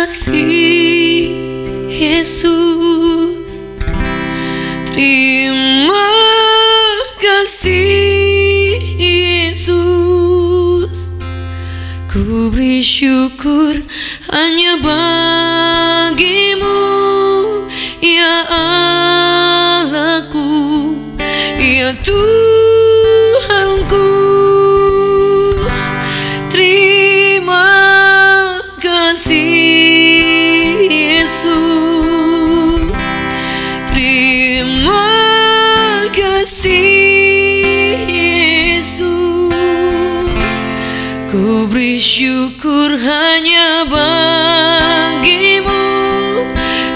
kasih Yesus, terima kasih Yesus. Ku beri syukur hanya bagimu, ya Allahku, ya Tuhanku. Terima kasih Yesus, terima kasih Yesus. Ku beri syukur hanya bagimu,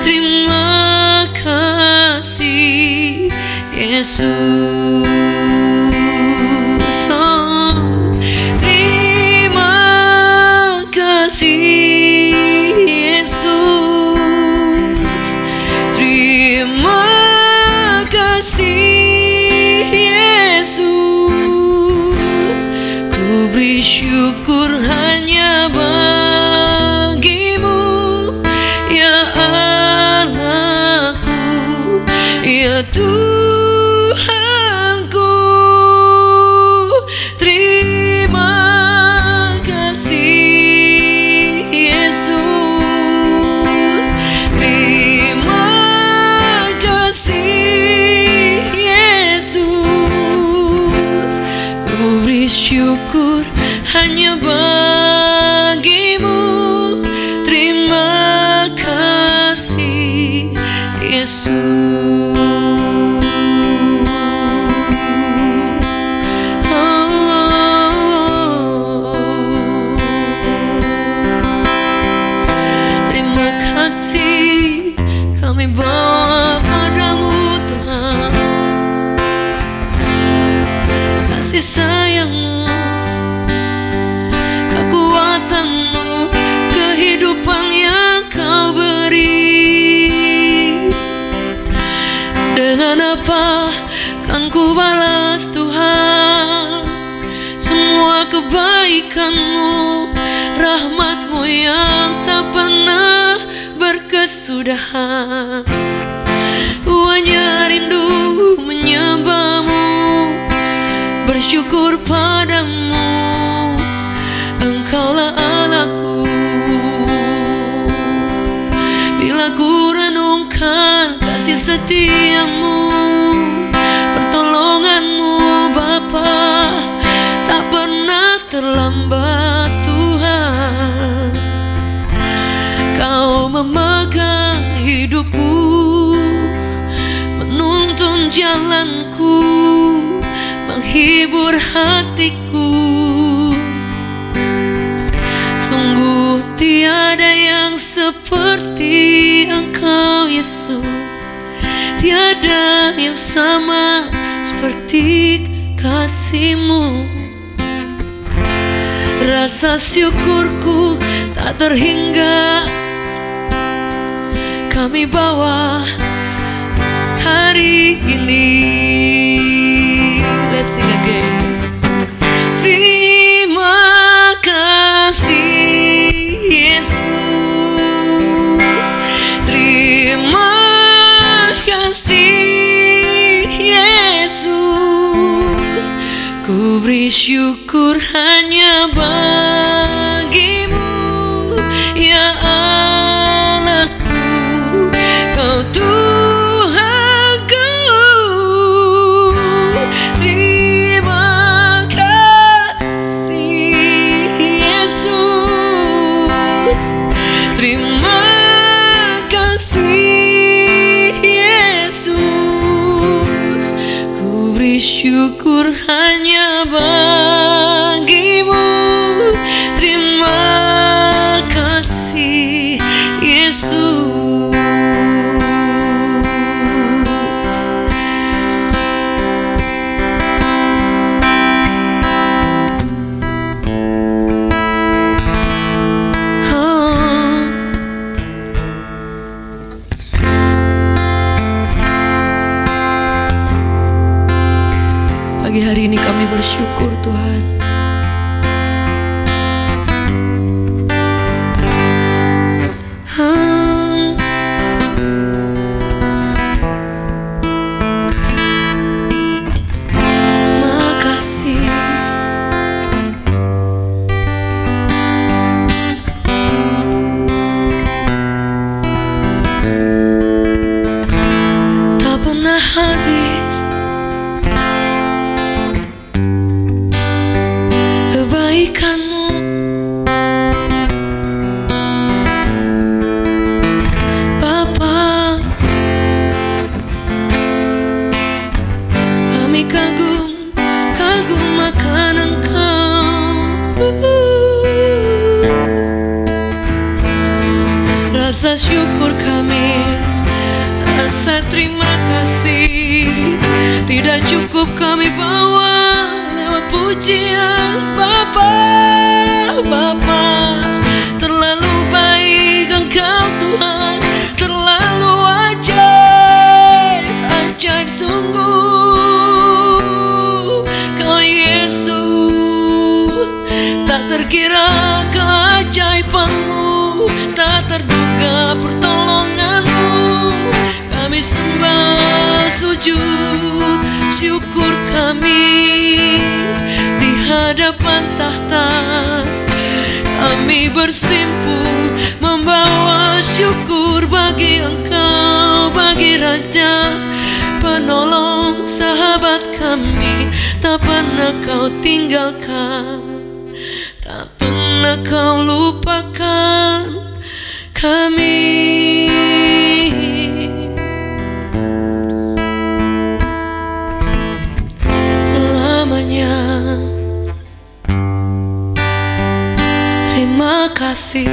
terima kasih Yesus. Oh, terima kasih Yesus, terima kasih Yesus. Ku beri syukur hanya bagimu, ya Allahku, ya Tuhanku. Terima kasih Yesus, terima kasih Yesus. Ku beri syukur hanya bagimu, terima kasih Yesus. Terima kasih kami bawa padamu Tuhan, kasih sayang-Mu, kekuatan-Mu, kehidupan yang Kau beri. Dengan apa kan ku balas Tuhan semua kebaikan-Mu, rahmat-Mu yang tak pernah berkesudahan. Ku hanya rindu menyembah-Mu, bersyukur padamu, Engkaulah Allahku. Bila ku renungkan kasih setia-Mu, pertolongan-Mu Bapa, tak pernah terlambat Tuhan. Kau memegang hidupku, menuntun jalanku, menghibur hatiku. Sungguh tiada yang seperti Engkau Yesus, tiada yang sama seperti kasih-Mu. Rasa syukurku tak terhingga kami bawa hari ini. Let's sing again. Terima kasih Yesus, terima kasih Yesus. Ku beri syukur hanya bagimu, ya Allahku, Kau Tuhanku. Terima kasih Yesus, terima kasih Yesus. Ku beri syukur hanya bagimu, terima kasih Yesus. Pagi hari ini kami bersyukur Tuhan, rasa syukur kami, rasa terima kasih. Tidak cukup kami bawa lewat pujian. Bapa, Bapa, terlalu baik Engkau Tuhan, terlalu ajaib, ajaib sungguh Kau Yesus. Tak terkira keajaiban-Mu, tak terduga pertolongan-Mu. Kami sembah, sujud, syukur kami di hadapan tahta. Kami bersimpu membawa syukur bagi Engkau, bagi Raja, penolong, sahabat kami. Tak pernah Kau tinggalkan, tak pernah Kau lupakan kami. Selamanya terima kasih.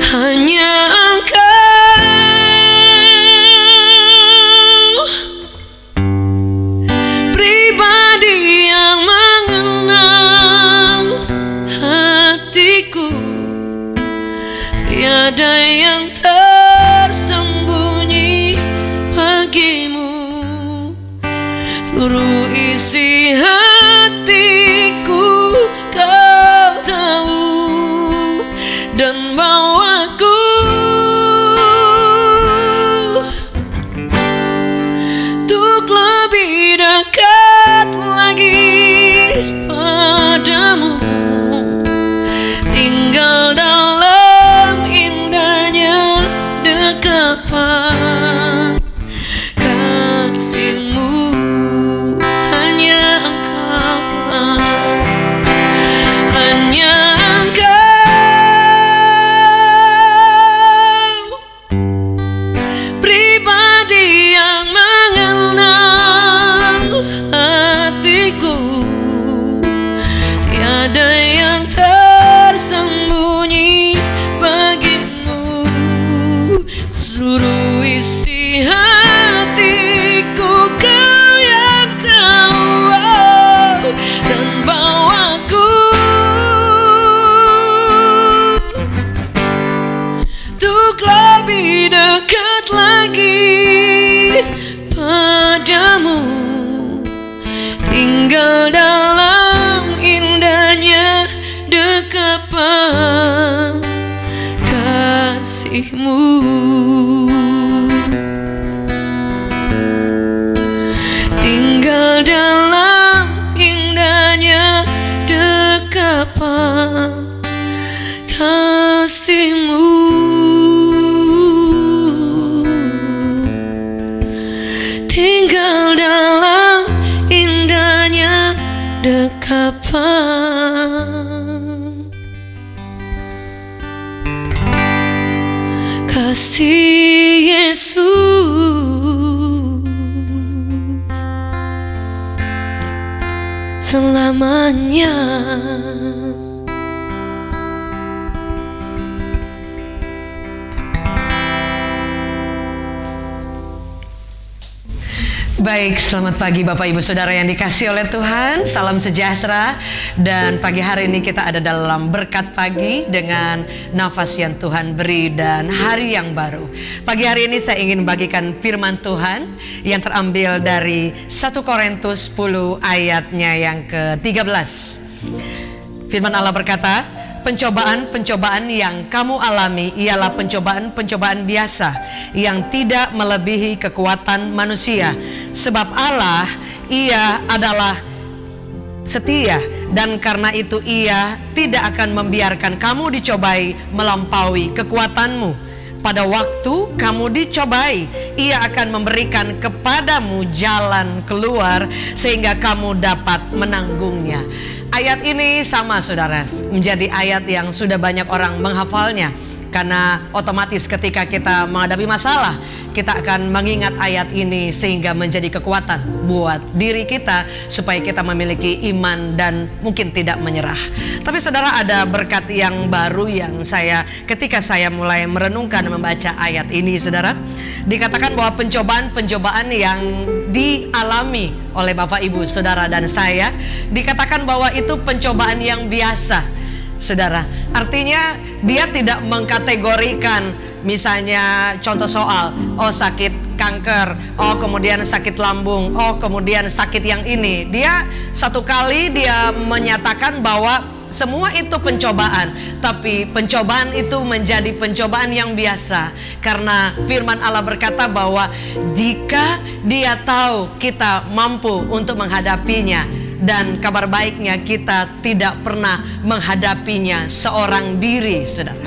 Hanya Engkau pribadi yang mengenal hatiku. Tiada yang tersembunyi bagimu. Seluruh isi hatiku Kau tahu, dan bawaku untuk lebih dekat lagi padamu, tinggal dalam indahnya dekapan kasih-Mu. Hanya Engkau Tuhan, hanya Engkau pribadi yang mengenal hatiku. Tiada yang tersembunyi bagimu. Seluruh isi hatiku Kau yang tahu, dan bawaku untuk lebih dekat lagi padamu, tinggal dalam indahnya dekapan kasih-Mu. Tinggal dalam indahnya dekapan kasih-Mu. Tinggal dalam indahnya dekapan kasih Yesus selamanya. Baik, selamat pagi Bapak Ibu Saudara yang dikasihi oleh Tuhan. Salam sejahtera. Dan pagi hari ini kita ada dalam berkat pagi dengan nafas yang Tuhan beri dan hari yang baru. Pagi hari ini saya ingin bagikan firman Tuhan yang terambil dari 1 Korintus 10 ayatnya yang ke-13. Firman Allah berkata, pencobaan-pencobaan yang kamu alami ialah pencobaan-pencobaan biasa yang tidak melebihi kekuatan manusia. Sebab Allah, Ia adalah setia, dan karena itu Ia tidak akan membiarkan kamu dicobai melampaui kekuatanmu. Pada waktu kamu dicobai, Ia akan memberikan kepadamu jalan keluar sehingga kamu dapat menanggungnya. Ayat ini sama saudara, menjadi ayat yang sudah banyak orang menghafalnya. Karena otomatis ketika kita menghadapi masalah, kita akan mengingat ayat ini sehingga menjadi kekuatan buat diri kita supaya kita memiliki iman dan mungkin tidak menyerah. Tapi saudara, ada berkat yang baru yang ketika saya mulai merenungkan dan membaca ayat ini, saudara, dikatakan bahwa pencobaan-pencobaan yang dialami oleh Bapak, Ibu, Saudara dan saya, dikatakan bahwa itu pencobaan yang biasa. Saudara, artinya dia tidak mengkategorikan, misalnya contoh soal, oh sakit kanker, oh kemudian sakit lambung, oh kemudian sakit yang ini. Dia satu kali dia menyatakan bahwa semua itu pencobaan, tapi pencobaan itu menjadi pencobaan yang biasa. Karena firman Allah berkata bahwa jika dia tahu kita mampu untuk menghadapinya, dan kabar baiknya kita tidak pernah menghadapinya seorang diri, saudara.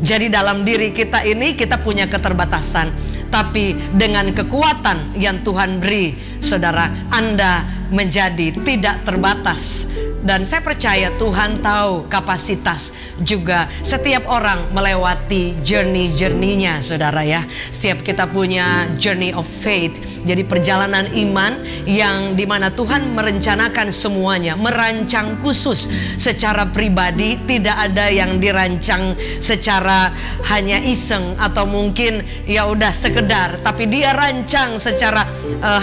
Jadi dalam diri kita ini kita punya keterbatasan, tapi dengan kekuatan yang Tuhan beri, saudara, Anda menjadi tidak terbatas. Dan saya percaya Tuhan tahu kapasitas juga setiap orang melewati journey-nya, saudara ya. Setiap kita punya journey of faith, jadi perjalanan iman yang dimana Tuhan merencanakan semuanya, merancang khusus secara pribadi. Tidak ada yang dirancang secara hanya iseng atau mungkin ya udah sekedar, tapi dia rancang secara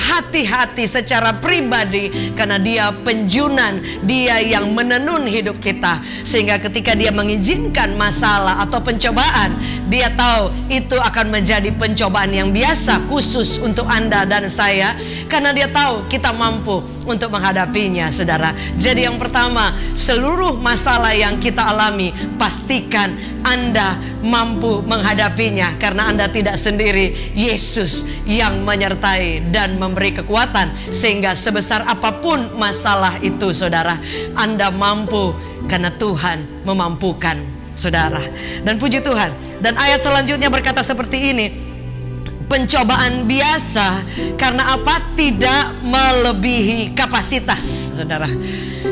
hati-hati, secara pribadi, karena dia penjunan, dia yang menenun hidup kita. Sehingga ketika dia mengizinkan masalah atau pencobaan, dia tahu itu akan menjadi pencobaan yang biasa khusus untuk Anda dan saya, karena dia tahu kita mampu untuk menghadapinya, saudara. Jadi yang pertama, seluruh masalah yang kita alami, pastikan Anda mampu menghadapinya, karena Anda tidak sendiri. Yesus yang menyertai dan memberi kekuatan, sehingga sebesar apapun masalah itu, saudara, Anda mampu karena Tuhan memampukan, saudara. Dan puji Tuhan. Dan ayat selanjutnya berkata seperti ini, pencobaan biasa karena apa? Tidak melebihi kapasitas, saudara.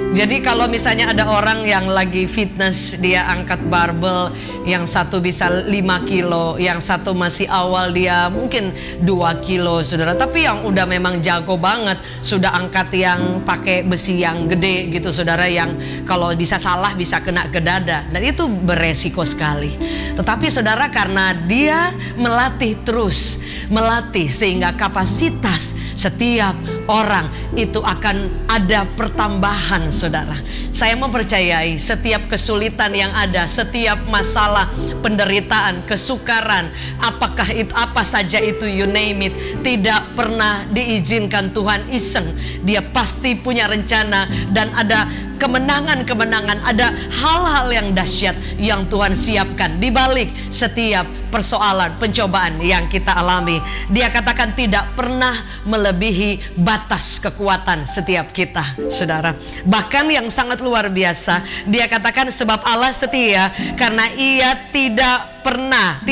Jadi kalau misalnya ada orang yang lagi fitness, dia angkat barbel, yang satu bisa 5 kilo, yang satu masih awal dia mungkin 2 kilo, saudara. Tapi yang udah memang jago banget, sudah angkat yang pakai besi yang gede gitu, saudara, yang kalau bisa salah bisa kena ke dada. Dan itu beresiko sekali. Tetapi saudara, karena dia melatih terus, melatih sehingga kapasitas setiap orang itu akan ada pertambahan, saudara. Saya mempercayai setiap kesulitan yang ada, setiap masalah, penderitaan, kesukaran, apakah itu apa saja itu, you name it, tidak pernah diizinkan Tuhan iseng. Dia pasti punya rencana dan ada kemenangan-kemenangan, ada hal-hal yang dahsyat yang Tuhan siapkan di balik setiap persoalan, pencobaan yang kita alami. Dia katakan tidak pernah melebihi batas kekuatan setiap kita, saudara. Bahkan yang sangat luar biasa, dia katakan sebab Allah setia karena Ia tidak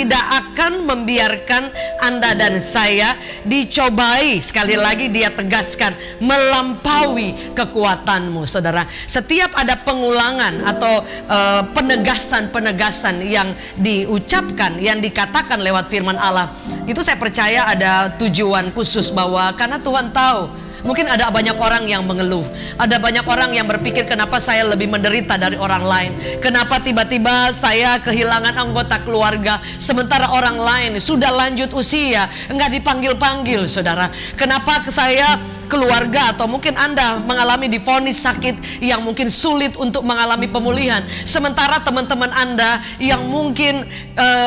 akan membiarkan Anda dan saya dicobai. Sekali lagi dia tegaskan, melampaui kekuatanmu, saudara. Setiap ada pengulangan atau penegasan-penegasan yang diucapkan, yang dikatakan lewat firman Allah, itu saya percaya ada tujuan khusus, bahwa karena Tuhan tahu mungkin ada banyak orang yang mengeluh, ada banyak orang yang berpikir, kenapa saya lebih menderita dari orang lain, kenapa tiba-tiba saya kehilangan anggota keluarga sementara orang lain sudah lanjut usia, enggak dipanggil-panggil, saudara. Kenapa saya, keluarga, atau mungkin Anda mengalami divonis sakit yang mungkin sulit untuk mengalami pemulihan, sementara teman-teman Anda yang mungkin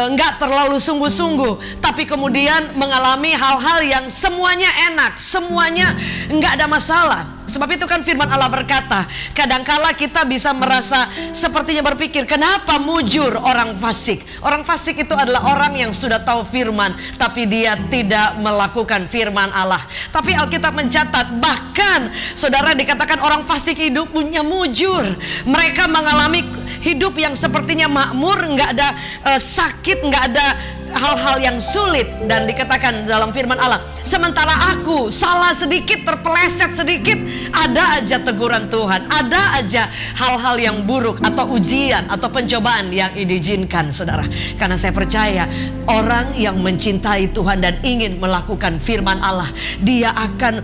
enggak terlalu sungguh-sungguh, tapi kemudian mengalami hal-hal yang semuanya enak, semuanya enggak ada masalah. Sebab itu kan firman Allah berkata, kadangkala kita bisa merasa sepertinya berpikir, kenapa mujur orang fasik? Orang fasik itu adalah orang yang sudah tahu firman, tapi dia tidak melakukan firman Allah. Tapi Alkitab mencatat, bahkan saudara, dikatakan orang fasik hidupnya mujur. Mereka mengalami hidup yang sepertinya makmur, nggak ada sakit, nggak ada hal-hal yang sulit. Dan dikatakan dalam firman Allah, sementara aku salah sedikit, terpeleset sedikit, ada aja teguran Tuhan, ada aja hal-hal yang buruk atau ujian atau pencobaan yang diizinkan, saudara. Karena saya percaya orang yang mencintai Tuhan dan ingin melakukan firman Allah, dia akan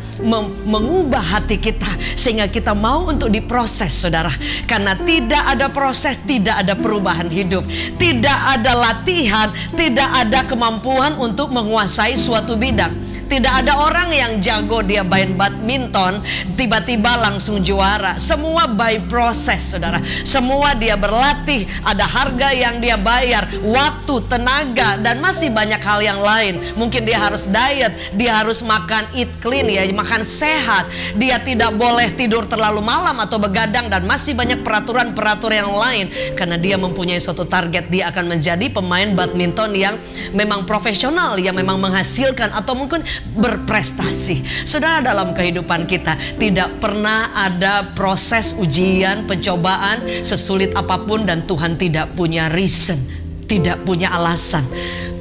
mengubah hati kita sehingga kita mau untuk diproses, saudara. Karena tidak ada proses, tidak ada perubahan hidup, tidak ada latihan, tidak ada kemampuan untuk menguasai suatu bidang. Tidak ada orang yang jago dia main badminton tiba-tiba langsung juara. Semua by proses, saudara. Semua dia berlatih, ada harga yang dia bayar, waktu, tenaga, dan masih banyak hal yang lain. Mungkin dia harus diet, dia harus makan eat clean, ya, makan sehat. Dia tidak boleh tidur terlalu malam atau begadang, dan masih banyak peraturan-peraturan yang lain. Karena dia mempunyai suatu target, dia akan menjadi pemain badminton yang memang profesional, yang memang menghasilkan atau mungkin berprestasi. Saudara, dalam kehidupan kita tidak pernah ada proses ujian, pencobaan sesulit apapun dan Tuhan tidak punya reason, tidak punya alasan.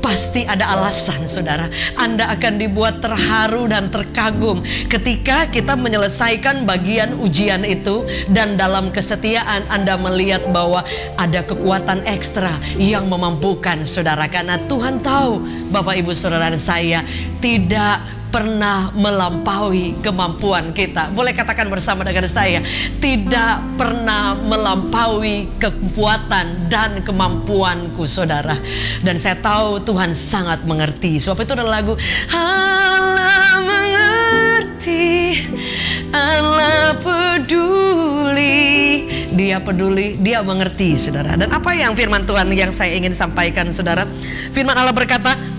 Pasti ada alasan, saudara. Anda akan dibuat terharu dan terkagum ketika kita menyelesaikan bagian ujian itu, dan dalam kesetiaan Anda melihat bahwa ada kekuatan ekstra yang memampukan, saudara. Karena Tuhan tahu, Bapak Ibu Saudara dan saya, tidak pernah melampaui kemampuan kita. Boleh katakan bersama dengan saya, tidak pernah melampaui kekuatan dan kemampuanku, saudara. Dan saya tahu Tuhan sangat mengerti. Sebab itu ada lagu, Allah mengerti, Allah peduli. Dia peduli, dia mengerti, saudara. Dan apa yang firman Tuhan yang saya ingin sampaikan, saudara? Firman Allah berkata,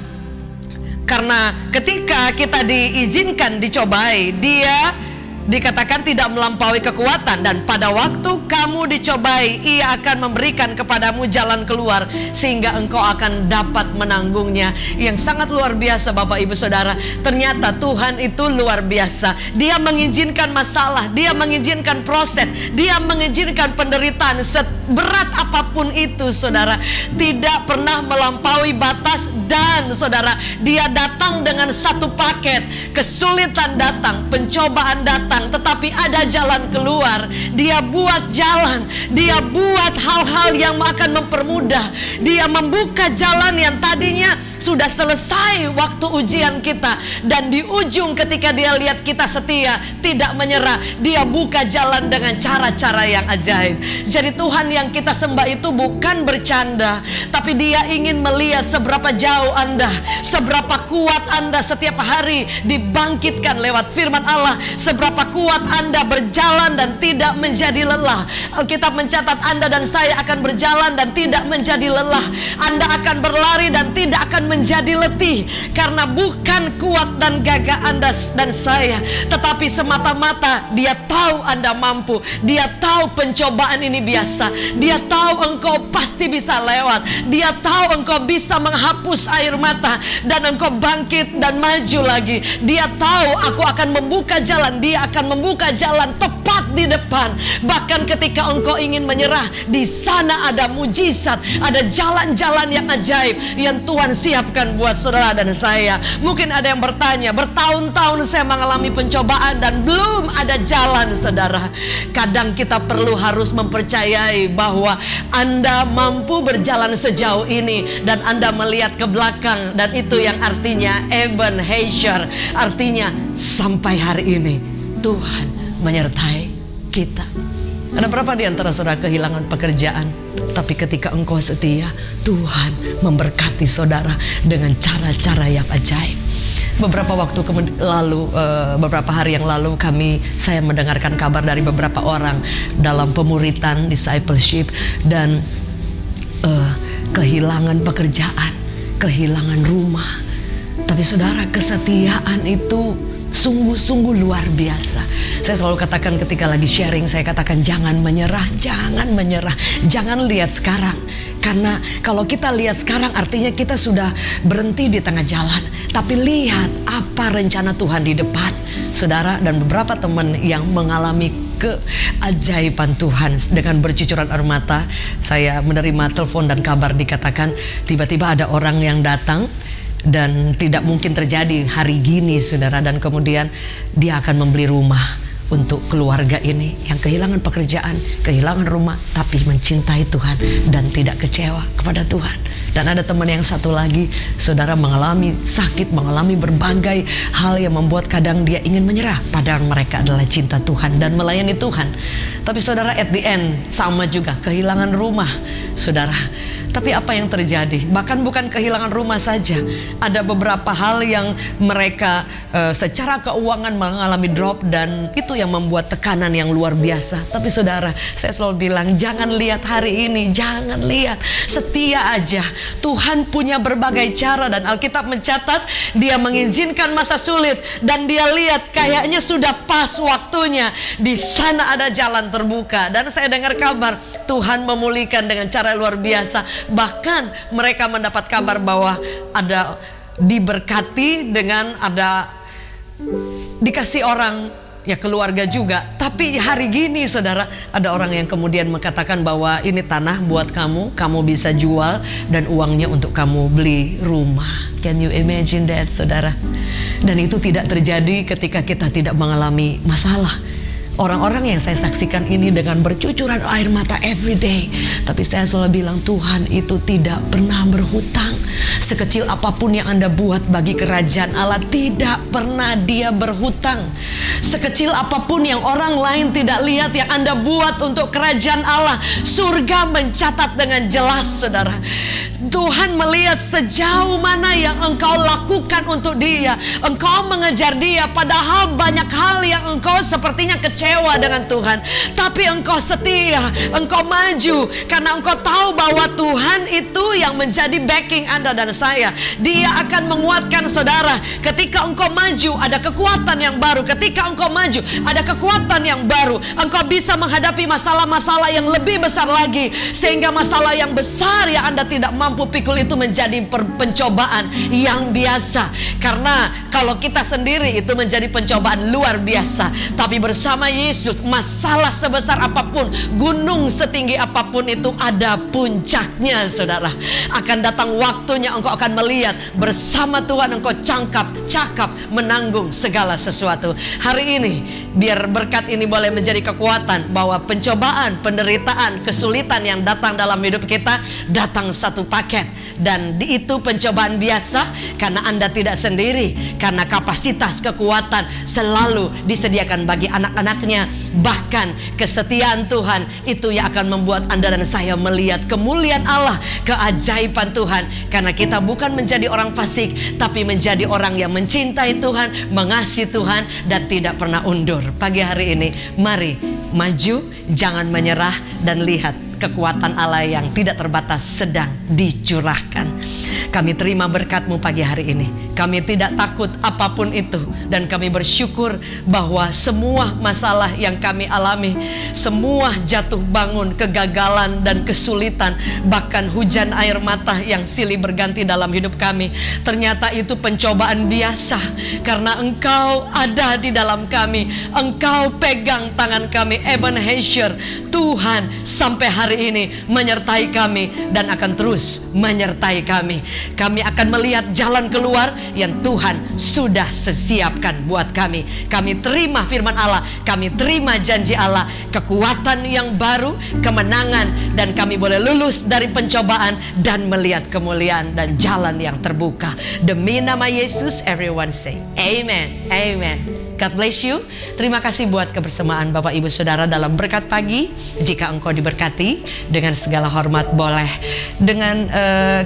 karena ketika kita diizinkan dicobai, dia dikatakan tidak melampaui kekuatan, dan pada waktu kamu dicobai, ia akan memberikan kepadamu jalan keluar sehingga engkau akan dapat menanggungnya. Yang sangat luar biasa, Bapak Ibu Saudara. Ternyata Tuhan itu luar biasa. Dia mengizinkan masalah, dia mengizinkan proses, dia mengizinkan penderitaan seberat apapun itu, saudara. Tidak pernah melampaui batas, dan saudara, dia datang dengan satu paket. Kesulitan datang, pencobaan datang, tetapi ada jalan keluar. Dia buat jalan, dia buat hal-hal yang akan mempermudah. Dia membuka jalan yang tadinya sudah selesai waktu ujian kita, dan di ujung ketika dia lihat kita setia, tidak menyerah, dia buka jalan dengan cara-cara yang ajaib. Jadi Tuhan yang kita sembah itu bukan bercanda, tapi dia ingin melihat seberapa jauh Anda, seberapa kuat Anda setiap hari dibangkitkan lewat firman Allah, seberapa kuat Anda berjalan dan tidak menjadi lelah. Alkitab mencatat Anda dan saya akan berjalan dan tidak menjadi lelah. Anda akan berlari dan tidak akan menjadi letih, karena bukan kuat dan gagah Anda dan saya, tetapi semata-mata dia tahu Anda mampu. Dia tahu pencobaan ini biasa. Dia tahu engkau pasti bisa lewat. Dia tahu engkau bisa menghapus air mata dan engkau bangkit dan maju lagi. Dia tahu aku akan membuka jalan. Dia akan membuka jalan tepat di depan. Bahkan ketika engkau ingin menyerah, di sana ada mujizat, ada jalan-jalan yang ajaib yang Tuhan siapkan buat saudara dan saya. Mungkin ada yang bertanya, bertahun-tahun saya mengalami pencobaan dan belum ada jalan, saudara. Kadang kita perlu harus mempercayai bahwa Anda mampu berjalan sejauh ini, dan Anda melihat ke belakang, dan itu yang artinya Ebenezer, artinya sampai hari ini Tuhan menyertai kita. Ada berapa di antara saudara kehilangan pekerjaan, tapi ketika engkau setia, Tuhan memberkati saudara dengan cara-cara yang ajaib. Beberapa waktu lalu, beberapa hari yang lalu, saya mendengarkan kabar dari beberapa orang dalam pemuritan discipleship, dan kehilangan pekerjaan, kehilangan rumah. Tapi saudara, kesetiaan itu sungguh-sungguh luar biasa. Saya selalu katakan ketika lagi sharing, saya katakan jangan menyerah, jangan menyerah, jangan lihat sekarang. Karena kalau kita lihat sekarang artinya kita sudah berhenti di tengah jalan. Tapi lihat apa rencana Tuhan di depan. Saudara, dan beberapa teman yang mengalami keajaiban Tuhan. Dengan bercucuran air mata, saya menerima telepon dan kabar dikatakan tiba-tiba ada orang yang datang dan tidak mungkin terjadi hari gini, saudara. Dan kemudian dia akan membeli rumah untuk keluarga ini yang kehilangan pekerjaan, kehilangan rumah, tapi mencintai Tuhan dan tidak kecewa kepada Tuhan. Dan ada teman yang satu lagi, saudara, mengalami sakit, mengalami berbagai hal yang membuat kadang dia ingin menyerah, padahal mereka adalah cinta Tuhan dan melayani Tuhan. Tapi saudara, at the end sama juga, kehilangan rumah, saudara. Tapi apa yang terjadi? Bahkan bukan kehilangan rumah saja, ada beberapa hal yang mereka secara keuangan mengalami drop, dan itu yang membuat tekanan yang luar biasa. Tapi saudara, saya selalu bilang, jangan lihat hari ini, jangan lihat, setia aja. Tuhan punya berbagai cara, dan Alkitab mencatat dia mengizinkan masa sulit, dan dia lihat kayaknya sudah pas waktunya, di sana ada jalan terbuka. Dan saya dengar kabar Tuhan memulihkan dengan cara luar biasa. Bahkan mereka mendapat kabar bahwa ada diberkati dengan ada dikasih orang, ya keluarga juga. Tapi hari gini saudara, ada orang yang kemudian mengatakan bahwa ini tanah buat kamu, kamu bisa jual dan uangnya untuk kamu beli rumah. Can you imagine that, saudara? Dan itu tidak terjadi ketika kita tidak mengalami masalah. Orang-orang yang saya saksikan ini dengan bercucuran air mata every day. Tapi saya selalu bilang, Tuhan itu tidak pernah berhutang. Sekecil apapun yang Anda buat bagi kerajaan Allah, tidak pernah dia berhutang. Sekecil apapun yang orang lain tidak lihat yang Anda buat untuk kerajaan Allah, surga mencatat dengan jelas, saudara. Tuhan melihat sejauh mana yang engkau lakukan untuk dia. Engkau mengejar dia, padahal banyak hal yang engkau sepertinya kecewa dengan Tuhan, tapi engkau setia, engkau maju karena engkau tahu bahwa Tuhan itu yang menjadi backing Anda dan saya. Dia akan menguatkan saudara. Ketika engkau maju, ada kekuatan yang baru. Ketika engkau maju, ada kekuatan yang baru. Engkau bisa menghadapi masalah-masalah yang lebih besar lagi, sehingga masalah yang besar yang Anda tidak mampu pikul itu menjadi pencobaan yang biasa. Karena kalau kita sendiri itu menjadi pencobaan luar biasa, tapi bersama Yesus, masalah sebesar apapun, gunung setinggi apapun itu ada puncaknya, saudara. Akan datang waktunya engkau akan melihat bersama Tuhan engkau cakap menanggung segala sesuatu. Hari ini biar berkat ini boleh menjadi kekuatan bahwa pencobaan, penderitaan, kesulitan yang datang dalam hidup kita datang satu paket, dan itu pencobaan biasa karena Anda tidak sendiri, karena kapasitas kekuatan selalu disediakan bagi anak-anaknya. Bahkan kesetiaan Tuhan itu yang akan membuat Anda dan saya melihat kemuliaan Allah, keajaiban Tuhan, karena kita bukan menjadi orang fasik, tapi menjadi orang yang mencintai Tuhan, mengasihi Tuhan, dan tidak pernah undur. Pagi hari ini mari maju, jangan menyerah, dan lihat kekuatan Allah yang tidak terbatas sedang dicurahkan. Kami terima berkat-Mu pagi hari ini. Kami tidak takut apapun itu, dan kami bersyukur bahwa semua masalah yang kami alami, semua jatuh bangun, kegagalan dan kesulitan, bahkan hujan air mata yang silih berganti dalam hidup kami, ternyata itu pencobaan biasa karena Engkau ada di dalam kami. Engkau pegang tangan kami, Ebenezer. Tuhan sampai hari ini menyertai kami dan akan terus menyertai kami. Kami akan melihat jalan keluar yang Tuhan sudah sesiapkan buat kami. Kami terima firman Allah, kami terima janji Allah, kekuatan yang baru, kemenangan, dan kami boleh lulus dari pencobaan dan melihat kemuliaan dan jalan yang terbuka. Demi nama Yesus, everyone say amen, amen. God bless you. Terima kasih buat kebersamaan Bapak Ibu Saudara dalam berkat pagi. Jika engkau diberkati, dengan segala hormat boleh dengan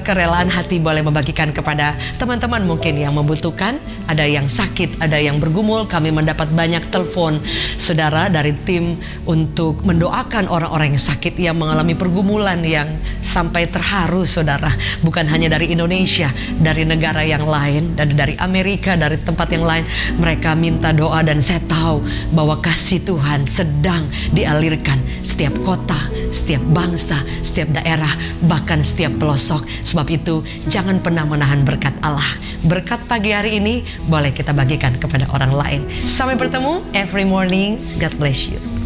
kerelaan hati boleh membagikan kepada teman-teman mungkin yang membutuhkan. Ada yang sakit, ada yang bergumul. Kami mendapat banyak telepon saudara dari tim untuk mendoakan orang-orang yang sakit, yang mengalami pergumulan yang sampai terharu, saudara. Bukan hanya dari Indonesia, dari negara yang lain, dan dari Amerika, dari tempat yang lain. Mereka minta doa, dan saya tahu bahwa kasih Tuhan sedang dialirkan setiap kota, setiap bangsa, setiap daerah, bahkan setiap pelosok. Sebab itu jangan pernah menahan berkat Allah. Berkat pagi hari ini boleh kita bagikan kepada orang lain. Sampai bertemu every morning. God bless you.